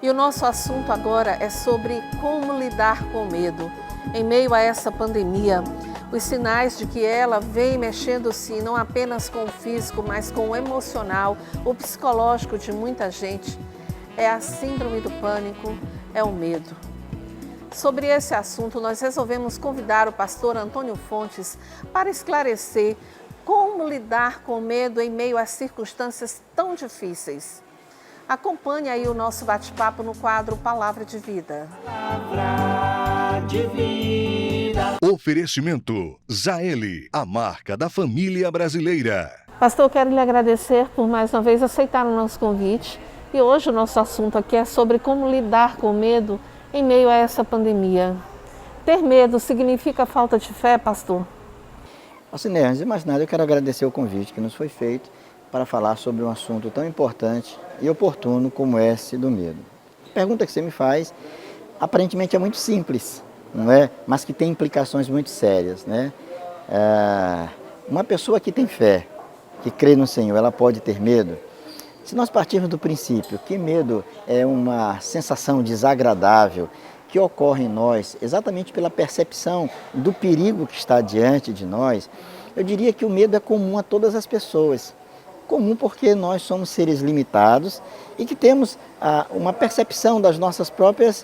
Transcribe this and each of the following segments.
E o nosso assunto agora é sobre como lidar com o medo. Em meio a essa pandemia, os sinais de que ela vem mexendo-se não apenas com o físico, mas com o emocional, o psicológico de muita gente, é a síndrome do pânico, é o medo. Sobre esse assunto, nós resolvemos convidar o pastor Antônio Fontes para esclarecer como lidar com o medo em meio a circunstâncias tão difíceis. Acompanhe aí o nosso bate-papo no quadro Palavra de Vida. Oferecimento Zaeli, a marca da família brasileira. Pastor, eu quero lhe agradecer por mais uma vez aceitar o nosso convite. E hoje o nosso assunto aqui é sobre como lidar com o medo em meio a essa pandemia. Ter medo significa falta de fé, pastor? Alciné, antes de mais nada, eu quero agradecer o convite que nos foi feito para falar sobre um assunto tão importante e oportuno como esse do medo. A pergunta que você me faz, aparentemente é muito simples, não é? Mas que tem implicações muito sérias, né? Uma pessoa que tem fé, que crê no Senhor, ela pode ter medo? Se nós partirmos do princípio que medo é uma sensação desagradável que ocorre em nós exatamente pela percepção do perigo que está diante de nós, eu diria que o medo é comum a todas as pessoas. Comum porque nós somos seres limitados e que temos uma percepção das nossas próprias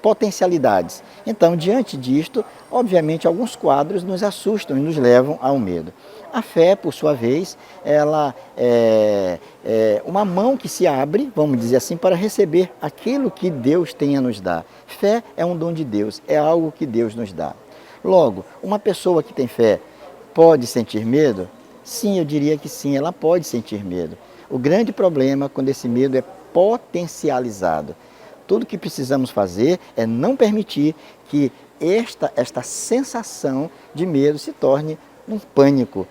potencialidades. Então, diante disto, obviamente, alguns quadros nos assustam e nos levam ao medo. A fé, por sua vez, ela é uma mão que se abre, vamos dizer assim, para receber aquilo que Deus tem a nos dar. Fé é um dom de Deus, é algo que Deus nos dá. Logo, uma pessoa que tem fé pode sentir medo? Sim, eu diria que sim, ela pode sentir medo. O grande problema é quando esse medo é potencializado. Tudo que precisamos fazer é não permitir que esta sensação de medo se torne num pânico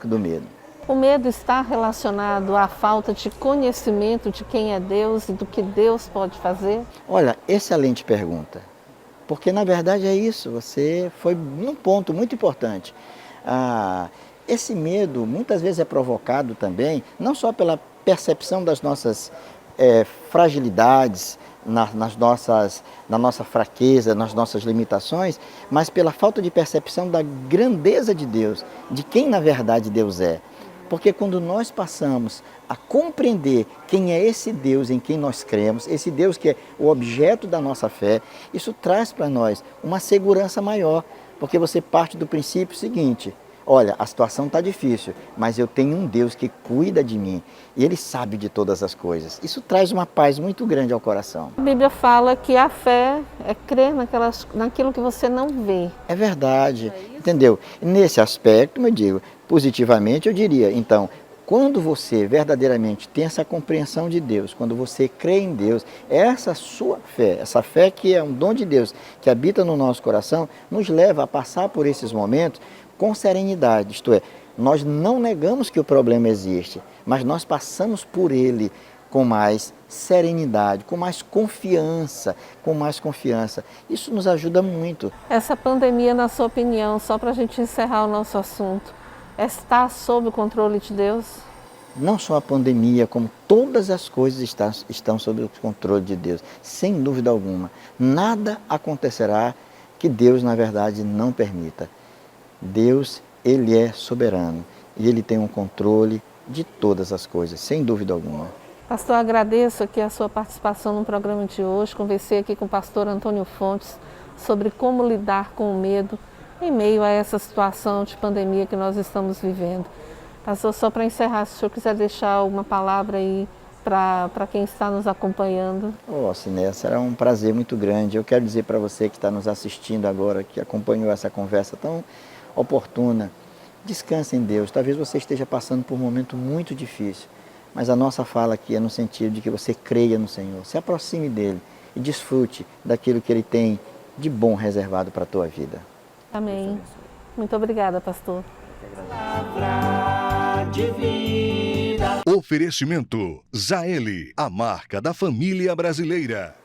do medo. O medo está relacionado à falta de conhecimento de quem é Deus e do que Deus pode fazer? Olha, excelente pergunta. Porque na verdade é isso, você foi num ponto muito importante. Esse medo muitas vezes é provocado também, não só pela percepção das nossas fragilidades, na nossa fraqueza, nas nossas limitações, mas pela falta de percepção da grandeza de Deus, de quem na verdade Deus é. Porque quando nós passamos a compreender quem é esse Deus em quem nós cremos, esse Deus que é o objeto da nossa fé, isso traz para nós uma segurança maior, porque você parte do princípio seguinte: olha, a situação está difícil, mas eu tenho um Deus que cuida de mim e Ele sabe de todas as coisas. Isso traz uma paz muito grande ao coração. A Bíblia fala que a fé é crer naquilo que você não vê. É verdade, entendeu? Nesse aspecto, como eu digo, positivamente eu diria, então, quando você verdadeiramente tem essa compreensão de Deus, quando você crê em Deus, essa sua fé, essa fé que é um dom de Deus, que habita no nosso coração, nos leva a passar por esses momentos com serenidade, isto é, nós não negamos que o problema existe, mas nós passamos por ele com mais serenidade, com mais confiança, Isso nos ajuda muito. Essa pandemia, na sua opinião, só para a gente encerrar o nosso assunto, está sob o controle de Deus? Não só a pandemia, como todas as coisas estão sob o controle de Deus, sem dúvida alguma. Nada acontecerá que Deus, na verdade, não permita. Deus, Ele é soberano e Ele tem um controle de todas as coisas, sem dúvida alguma. Pastor, agradeço aqui a sua participação no programa de hoje. Conversei aqui com o pastor Antônio Fontes sobre como lidar com o medo em meio a essa situação de pandemia que nós estamos vivendo. Pastor, só para encerrar, se o senhor quiser deixar alguma palavra aí para quem está nos acompanhando. Alciné, será um prazer muito grande. Eu quero dizer para você que está nos assistindo agora, que acompanhou essa conversa tão oportuna, descanse em Deus. Talvez você esteja passando por um momento muito difícil, mas a nossa fala aqui é no sentido de que você creia no Senhor, se aproxime dEle e desfrute daquilo que Ele tem de bom reservado para a tua vida. Amém. Muito obrigada, pastor. Palavra de Vida. Oferecimento Zaeli, a marca da família brasileira.